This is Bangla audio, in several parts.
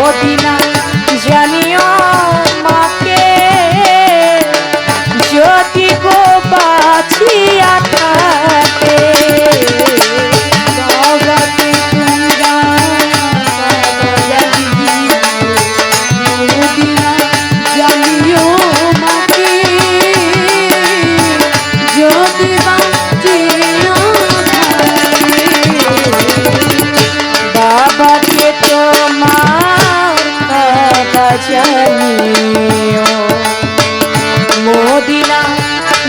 মদিনা জানিও মাকে যদি গো বাঁচিয়া থাকে বাবাকে তোমরা মদিনা জানিও মাকে যদি বাঁচিয়া বাবাকে তোমার কথা জানিও মদিনা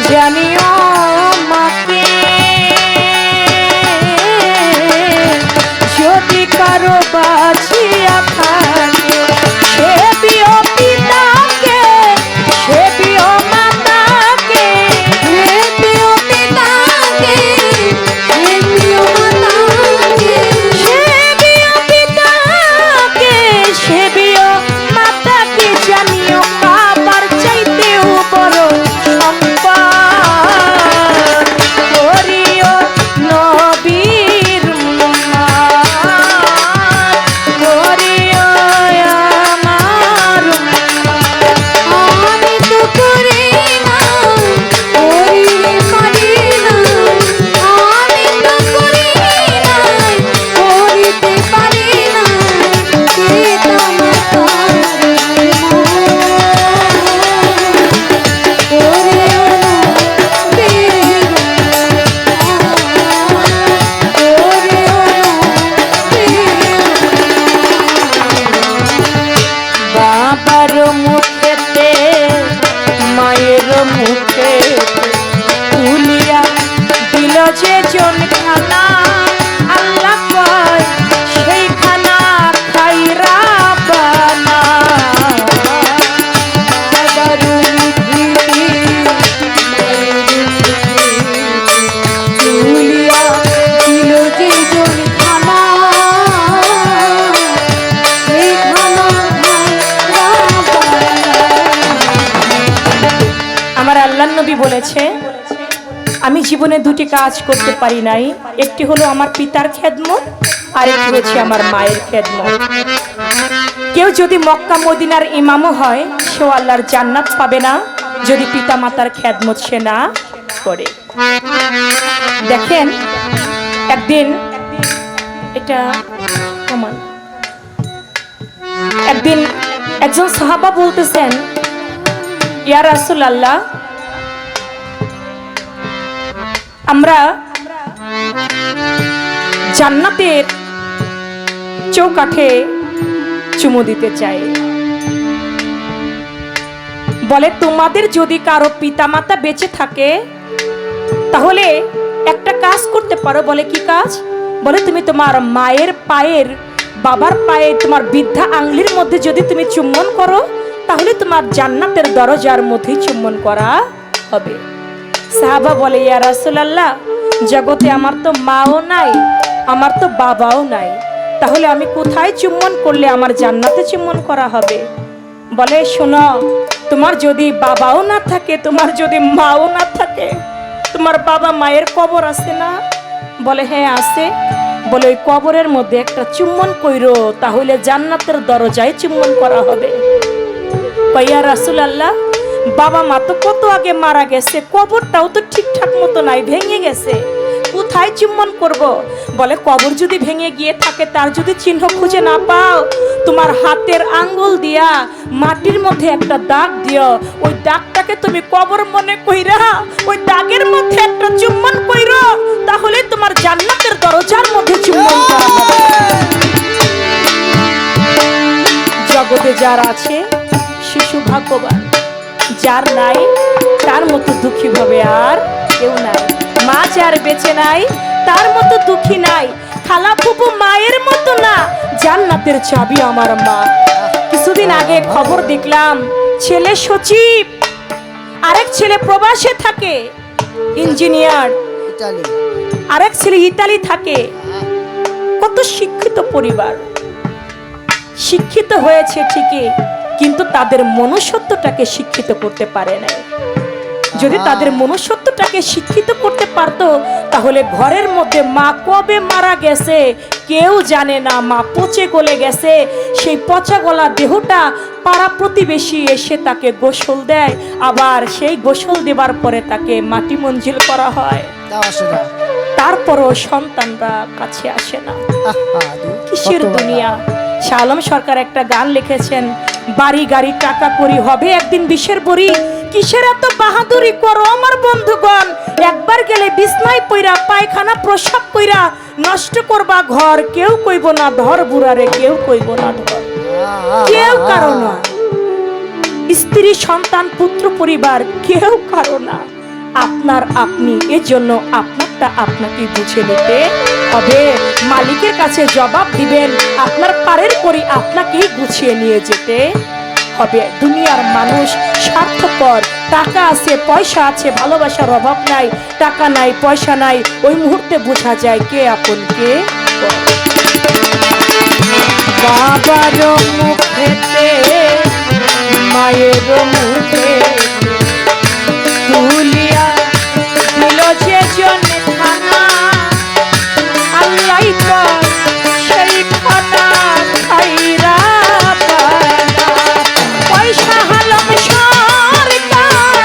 জানিও মাকে যদি কারো বাঁচিয়া থাকে সেবিও পিতাকে সেবিও মাতাকে সেবিও পিতাকে সেবিও মাতাকে সেবিও পিতাকে সেবিও মাতাকে জানিও বাবার চাইতেও বড় সম্পদ করিও নবীর উম্মত করিও আমার আমি তো করি না করিতে পারি না আমি তো করি না করিতে পারি না পিতা মাতার বাবার মুখেতে মায়ের মুখে তুলিয়া দিল যে জন খানা আল্লাহ কয় সেই খানা খাইরা বানা বাবার মুখেতে তুলিয়া দিল যে জন খানা সেই খানা আমার আল্লাহর নবী বলেছে আমি জীবনে দুটি কাজ করতে পারি নাই একটি হলো আমার পিতার খেদমত আর একটি হচ্ছে আমার মায়ের খেদমত কেউ যদি মক্কা মদিনার ইমামও হয় সেও আল্লাহর জান্নাত পাবে না যদি পিতা মাতার খেদমত সে না করে দেখেন একদিন এটা কমান একদিন একজন সাহাবা বলতেছেন ইয়া রাসূলুল্লাহ আমরা জান্নাতের চৌকাঠে চুমু দিতে চাই বলে তোমাদের যদি কারো পিতামাতা বেঁচে থাকে তাহলে একটা কাজ করতে পারো বলে কি কাজ বলে তুমি তোমার মায়ের পায়ের বাবার পায়ে তোমার বৃদ্ধা আঙ্গুলির মধ্যে যদি তুমি চুম্বন করো তাহলে তোমার জান্নাতের দরজার মধ্যে চুম্বন করা হবে সাহাবা বলে ইয়া রাসূলুল্লাহ জগতে আমার তো মাও নাই আমার তো বাবাও নাই তাহলে আমি কোথায় চুম্বন করলে আমার জান্নাতে চুম্বন করা হবে বলে শোনো তোমার যদি বাবাও না থাকে তোমার যদি মাও না থাকে তোমার বাবা মায়ের কবর আছে না বলে হ্যাঁ আছে বলে ওই কবরের মধ্যে একটা চুম্বন কইরো তাহলে জান্নাতের দরজায় চুম্বন করা হবে ইয়া রাসূলুল্লাহ বাবা মা তো কত আগে মারা গেছে কবরটাও তো ঠিকঠাক মতো নাই ভেঙে গেছে কোথায় চুম্বন করব বলে কবর যদি ভেঙে গিয়ে থাকে তার যদি চিহ্ন খুঁজে না পাও তোমার হাতের আঙ্গুল দিয়া মাটির মধ্যে একটা দাগ দিও ওই দাগটাকে তুমি কবর মনে কইরা ওই দাগের মধ্যে একটা চুম্বন কইরো তাহলে তোমার জান্নাতের দরজার মধ্যে চুম্বন করা হবে জগতে যার আছে শিশু ভাগ্যবান যার নাই তার মতো দুঃখী ভাবে আর কেউ নাই মা যার বেঁচে নাই তার মতো দুঃখী নাই খালা ফুপু মায়ের মতো না জান্নাতের চাবি আমার মা কিছুদিন আগে খবর দেখলাম ছেলে সচিব আরেক ছেলে প্রবাসে থাকে ইঞ্জিনিয়ার আরেক ছেলে ইতালি থাকে কত শিক্ষিত পরিবার শিক্ষিত হয়েছে ঠিকই কিন্তু তাদের মনুষ্যত্বটাকে শিক্ষিত করতে পারে না যদি তাদের মনুষ্যত্বটাকে শিক্ষিত করতে পারতো, তাহলে ঘরের মধ্যে মা কবে মারা গেছে কেউ জানে না, মা পচে গলে গেছে, সেই পচা গলা দেহটা পাড়া প্রতিবেশী এসে তাকে গোসল দেয়, আবার সেই গোসল দেবার পরে তাকে মাটি মঞ্জিল করা হয়, তারপরও সন্তানরা কাছে আসে না। কিসের দুনিয়া। শাহ আলম সরকার একটা গান লিখেছেন, বাড়ি গাড়ি টাকা করি হবে একদিন বিষের বড়ি, কিসের এত বাহাদুরি করো আমার বন্ধুগণ, একবার গেলে বিছনায় পইরা পায়খানা প্রসাব কইরা নষ্ট করবা ঘর, কেউ কইব না ধর বুড়ারে, কেউ কইব না ধর, কেউ কারো না, স্ত্রী সন্তান পুত্র পরিবার কেউ কারো না, আপনার আপনি। এজন্য আপনারটা আপনাকে বুঝে নিতে হবে, মালিকের কাছে জবাব দিবেন, আপনার পারের করি আপনাকেই গুছিয়ে নিয়ে যেতে হবে। দুনিয়ার মানুষ স্বার্থপর, টাকা আছে পয়সা আছে, ভালোবাসার অভাব নাই, টাকা নাই পয়সা নাই, ওই মুহূর্তে বোঝা যায় কে আপন কে পর। বাবার মুখেতে মায়ের মুখে তুলিয়া দিল যে জনে খানা, আল্লাহ পর সেই খানা খাইরা পানা। পয়সা হালম সরকার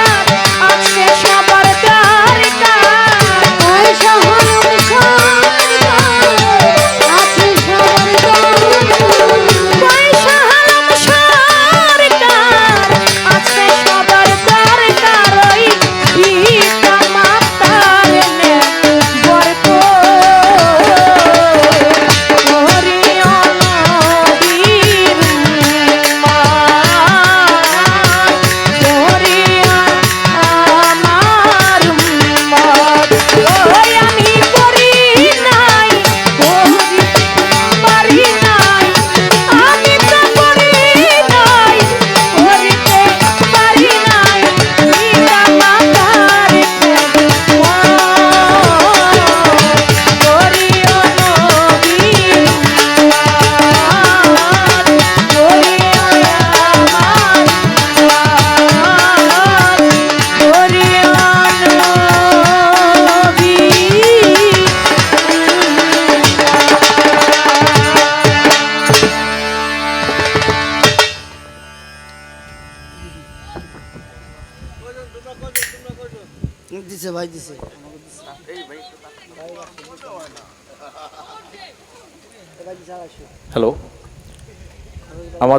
আছে সবার দরকার, পয়সা হলো সরকার আছে সবার দরকার, পয়সা হালম সরকার আছে সবার দরকার, ওই পিতা মাতার বরকত করিও নবীর উম্মত, করিও আমার উম্মত। ওই আমি করি নাই, করি পারি নাই, আমি তো করি নাই, করিতে পারি নাই, পিতা মাতার করিও নবীর উম্মত, করিও আমার উম্মত, করিও দিছে ভাই দিছে হ্যালো, আমার